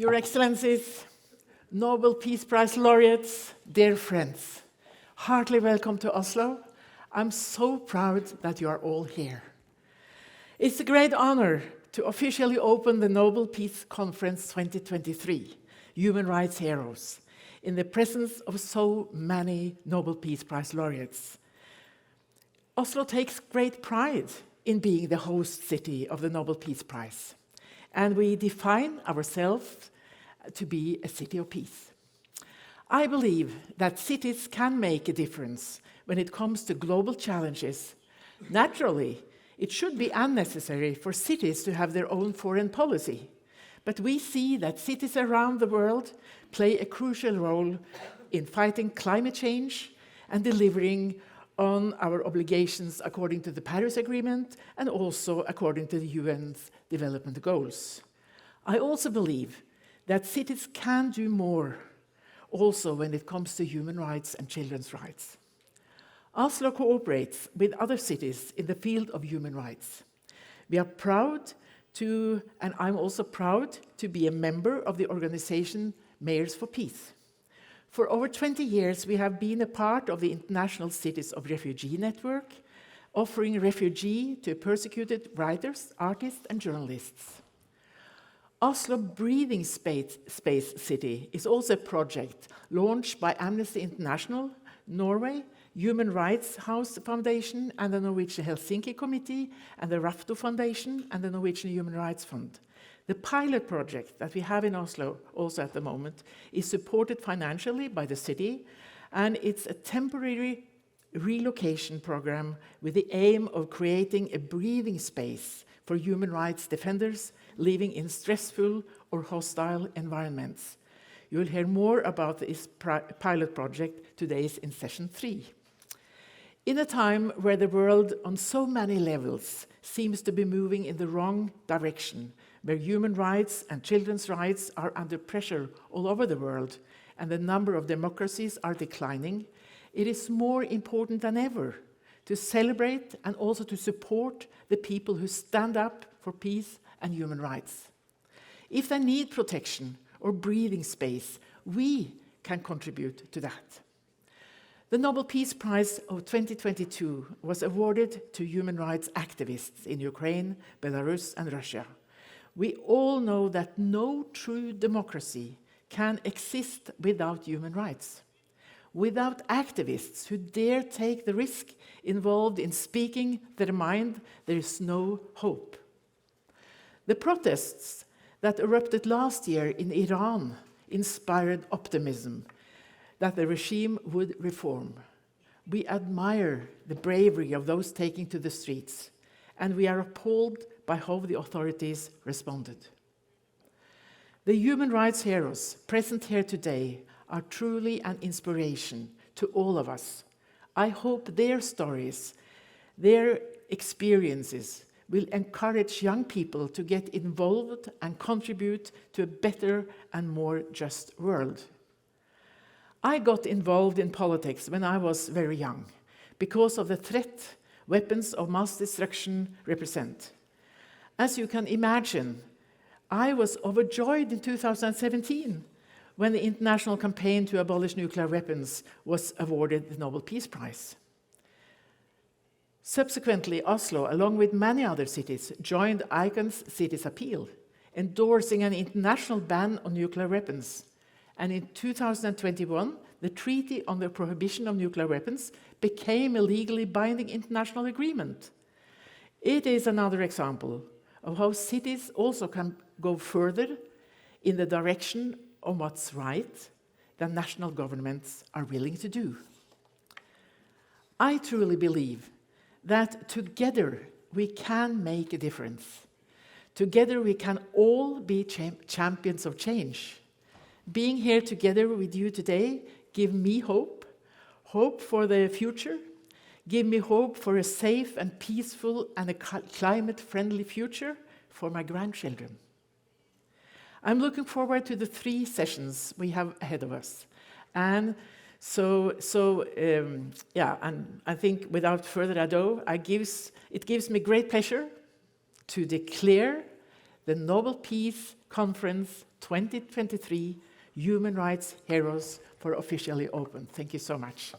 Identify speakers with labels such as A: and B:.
A: Your Excellencies, Nobel Peace Prize laureates, dear friends, heartily welcome to Oslo. I'm so proud that you are all here. It's a great honor to officially open the Nobel Peace Conference 2023, Human Rights Heroes, in the presence of so many Nobel Peace Prize laureates. Oslo takes great pride in being the host city of the Nobel Peace Prize, and we define ourselves to be a city of peace. I believe that cities can make a difference when it comes to global challenges. Naturally, it should be unnecessary for cities to have their own foreign policy, but we see that cities around the world play a crucial role in fighting climate change and delivering on our obligations according to the Paris Agreement and also according to the UN's development goals. I also believe that cities can do more, also when it comes to human rights and children's rights. Oslo cooperates with other cities in the field of human rights. We are proud to, and I'm also proud to be a member of the organization Mayors for Peace. For over 20 years, we have been a part of the International Cities of Refugee Network, offering refugee to persecuted writers, artists, and journalists. Oslo Breathing Space City is also a project launched by Amnesty International, Norway, Human Rights House Foundation, and the Norwegian Helsinki Committee, and the Rafto Foundation, and the Norwegian Human Rights Fund. The pilot project that we have in Oslo, also at the moment, is supported financially by the city, and it's a temporary relocation program with the aim of creating a breathing space for human rights defenders living in stressful or hostile environments. You will hear more about this pilot project today in session 3. In a time where the world on so many levels seems to be moving in the wrong direction, where human rights and children's rights are under pressure all over the world, and the number of democracies are declining, it is more important than ever to celebrate and also to support the people who stand up for peace and human rights. If they need protection or breathing space, we can contribute to that. The Nobel Peace Prize of 2022 was awarded to human rights activists in Ukraine, Belarus, and Russia. We all know that no true democracy can exist without human rights. Without activists who dare take the risk involved in speaking their mind, there is no hope. The protests that erupted last year in Iran inspired optimism that the regime would reform. We admire the bravery of those taking to the streets, and we are appalled by how the authorities responded. The human rights heroes present here today are truly an inspiration to all of us. I hope their stories, their experiences will encourage young people to get involved and contribute to a better and more just world. I got involved in politics when I was very young because of the threat weapons of mass destruction represent. As you can imagine, I was overjoyed in 2017 when the international campaign to abolish nuclear weapons was awarded the Nobel Peace Prize. Subsequently, Oslo, along with many other cities, joined ICAN's Cities Appeal, endorsing an international ban on nuclear weapons. And in 2021, the Treaty on the Prohibition of Nuclear Weapons became a legally binding international agreement. It is another example of how cities also can go further in the direction of what's right than national governments are willing to do. I truly believe that together we can make a difference. Together we can all be champions of change. Being here together with you today give me hope, hope for the future, give me hope for a safe and peaceful and a climate-friendly future for my grandchildren. I'm looking forward to the 3 sessions we have ahead of us. And and I think without further ado, it gives me great pleasure to declare the Nobel Peace Conference 2023 Human Rights Heroes for officially open. Thank you so much.